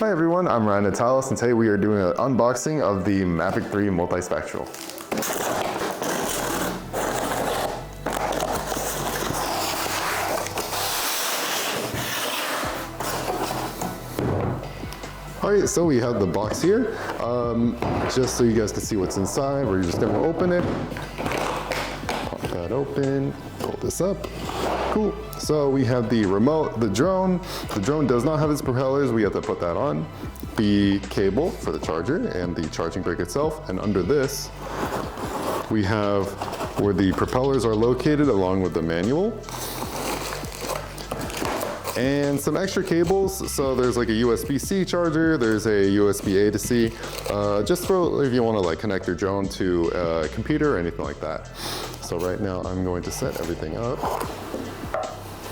Hi everyone, I'm Ryan Natalis, and today we are doing an unboxing of the Mavic 3 multispectral. Alright, so we have the box here. Just so you guys can see what's inside, we're just going to open it. Pop that open, pull this up. Cool. So we have the remote, the drone. The drone does not have its propellers. We have to put that on. The cable for the charger and the charging brick itself. And under this, we have where the propellers are located along with the manual. And some extra cables. So there's like a USB-C charger. There's a USB-A to C. Just for if you want to like connect your drone to a computer or anything like that. So right now I'm going to set everything up.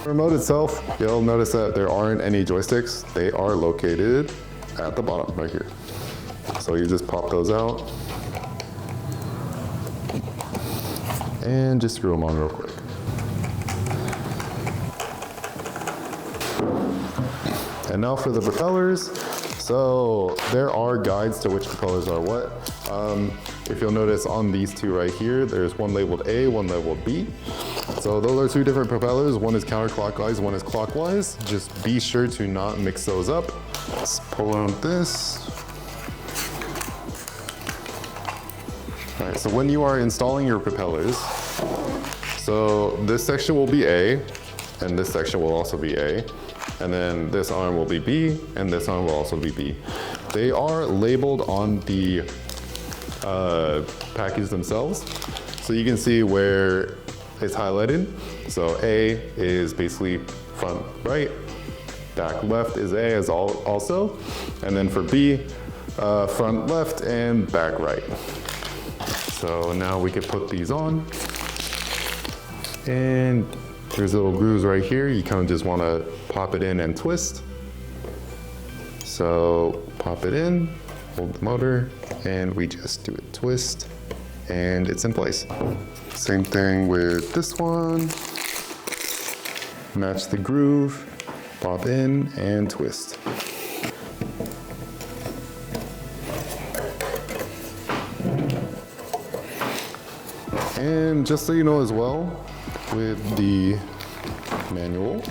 The remote itself, you'll notice that there aren't any joysticks. They are located at the bottom right here. So you just pop those out and just screw them on real quick. And now for the propellers. So there are guides to which propellers are what. If you'll notice on these two right here, there's one labeled A, one labeled B. So those are two different propellers. One is counterclockwise, one is clockwise. Just be sure to not mix those up. Let's pull out this. All right, so when you are installing your propellers, so this section will be A, and this section will also be A. And then this arm will be B, and this arm will also be B. They are labeled on the package themselves. So you can see where it's highlighted. So A is basically front right, back left is A as also. And then for B, front left and back right. So now we can put these on. And there's little grooves right here. You kind of just want to pop it in and twist. So pop it in, hold the motor, and we just do a twist, and it's in place. Same thing with this one. Match the groove, pop in, and twist. And just so you know as well, with the manual,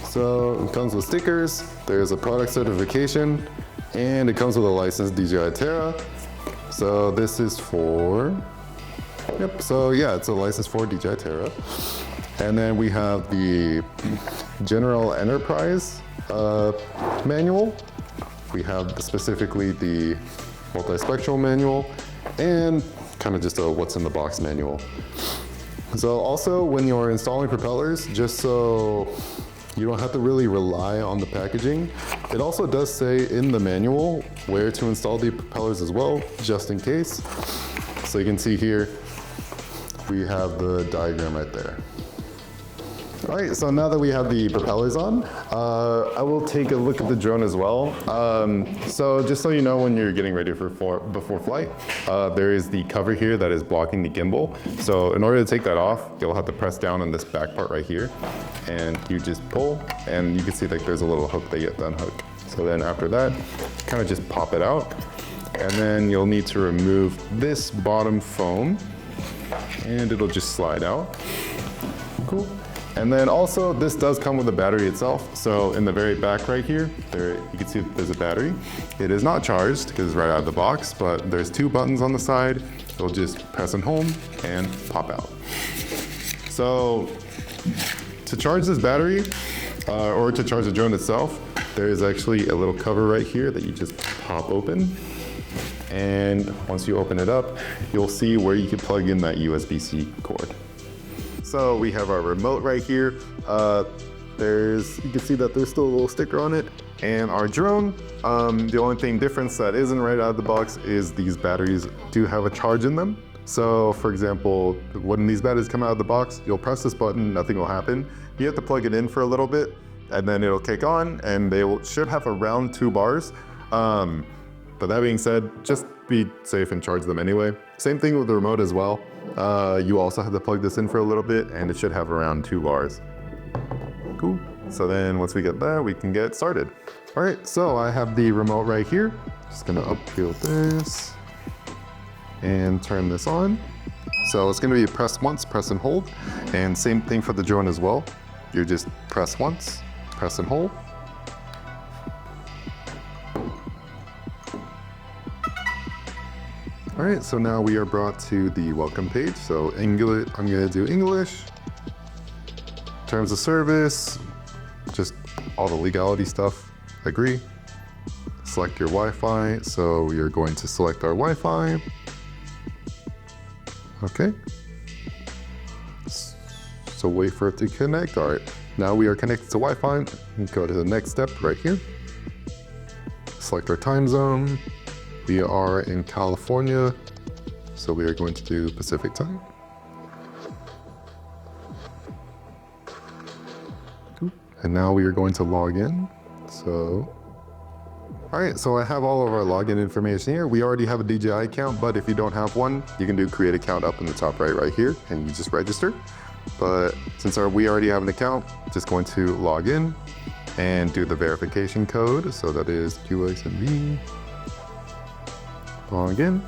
so it comes with stickers, there's a product certification, and it comes with a license DJI Terra. So this is for, yep, so yeah, it's a license for DJI Terra. And then we have the General Enterprise manual. We have specifically the multispectral manual and kind of just a what's in the box manual. So also when you're installing propellers, just so you don't have to really rely on the packaging, it also does say in the manual where to install the propellers as well, just in case. So you can see here, we have the diagram right there. All right, so now that we have the propellers on, I will take a look at the drone as well. So just so you know, when you're getting ready before flight, there is the cover here that is blocking the gimbal. So in order to take that off, you'll have to press down on this back part right here, and you just pull, and you can see that there's a little hook that you have to unhook. So then after that, kind of just pop it out, and then you'll need to remove this bottom foam, and it'll just slide out. Cool. And then also, this does come with a battery itself. So in the very back right here, you can see that there's a battery. It is not charged because it's right out of the box, but there's two buttons on the side. It'll just press and home and pop out. So to charge this battery, or to charge the drone itself, there is actually a little cover right here that you just pop open. And once you open it up, you'll see where you can plug in that USB-C cord. So we have our remote right here. You can see that there's still a little sticker on it. And our drone, the only thing difference that isn't right out of the box is these batteries do have a charge in them. So for example, when these batteries come out of the box, you'll press this button, nothing will happen. You have to plug it in for a little bit, and then it'll kick on, and should have around 2 bars. But that being said, just be safe and charge them anyway. Same thing with the remote as well. You also have to plug this in for a little bit, and it should have around 2 bars. Cool. So then once we get that, we can get started. All right, so I have the remote right here. Just gonna upfield this and turn this on. So it's gonna be press once, press and hold. And same thing for the drone as well. You just press once, press and hold. All right, so now we are brought to the welcome page. So English, I'm gonna do English. Terms of service, just all the legality stuff, agree. Select your Wi-Fi, so we are going to select our Wi-Fi. Okay. So wait for it to connect. All right, now we are connected to Wi-Fi. Go to the next step right here. Select our time zone. We are in California, so we are going to do Pacific time. And now we are going to log in. So, all right, so I have all of our login information here. We already have a DJI account, but if you don't have one, you can do create account up in the top right here, and you just register. But since we already have an account, just going to log in and do the verification code. So that is QXMB. Log in.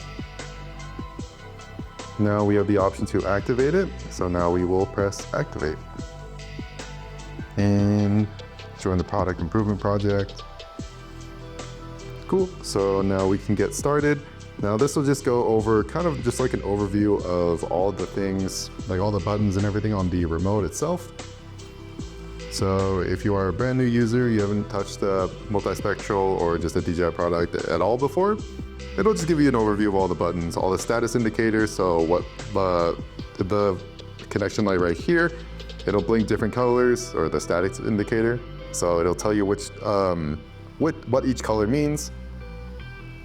Now we have the option to activate it. So now we will press activate. And join the product improvement project. Cool, so now we can get started. Now this will just go over kind of just like an overview of all the things, like all the buttons and everything on the remote itself. So if you are a brand new user, you haven't touched a multispectral or just a DJI product at all before, it'll just give you an overview of all the buttons, all the status indicators. So what the connection light right here, it'll blink different colors, or the static indicator. So it'll tell you which what each color means.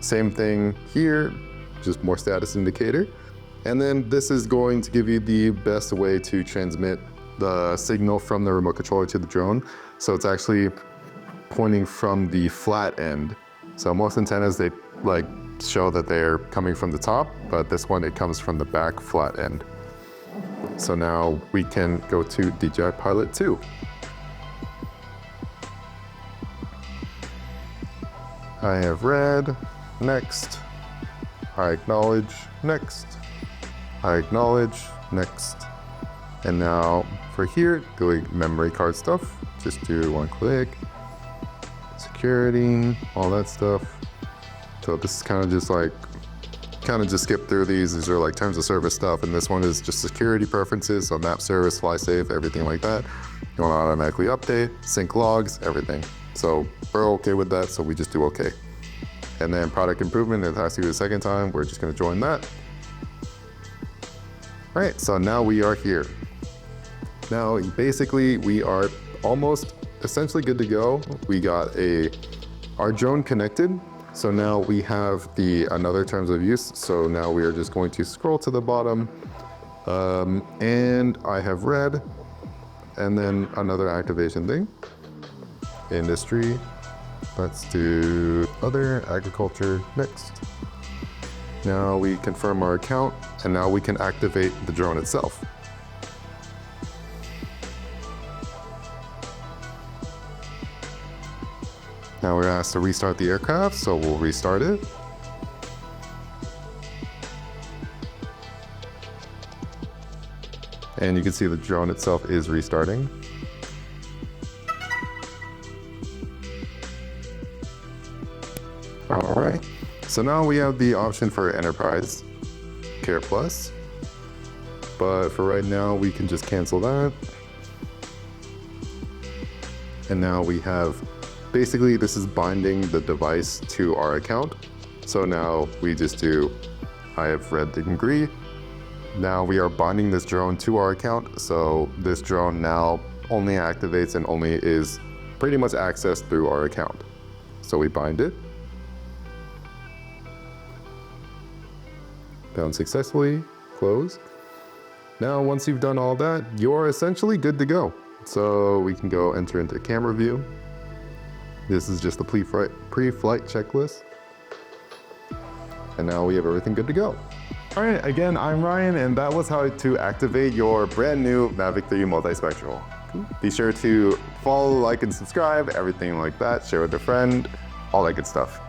Same thing here, just more status indicator. And then this is going to give you the best way to transmit the signal from the remote controller to the drone. So it's actually pointing from the flat end. So most antennas, they like show that they're coming from the top, but this one, it comes from the back flat end. So now we can go to DJI Pilot 2. I have read, next. I acknowledge, next. I acknowledge, next. And now for here, doing memory card stuff, just do one click. Security, all that stuff. So this is kind of just skip through these. These are like terms of service stuff, and this one is just security preferences, so map service, fly safe, everything like that. You want to automatically update, sync logs, everything. So we're okay with that, so we just do okay. And then product improvement, it has to be the second time. We're just gonna join that. All right, so now we are here. Now, basically, we are almost essentially good to go. We got our drone connected. So now we have another terms of use. So now we are just going to scroll to the bottom, and I have read, and then another activation thing. Industry, let's do other, agriculture, next. Now we confirm our account, and now we can activate the drone itself. Now we're asked to restart the aircraft, so we'll restart it. And you can see the drone itself is restarting. All right, so now we have the option for Enterprise Care Plus, but for right now, we can just cancel that. And now we have, basically this is binding the device to our account. So now we just do, I have read and agree. Now we are binding this drone to our account. So this drone now only activates and only is pretty much accessed through our account. So we bind it. Bound successfully, close. Now, once you've done all that, you're essentially good to go. So we can go enter into camera view. This is just the pre-flight checklist. And now we have everything good to go. All right, again, I'm Ryan, and that was how to activate your brand new Mavic 3 multispectral. Be sure to follow, like, and subscribe, everything like that. Share with a friend, all that good stuff.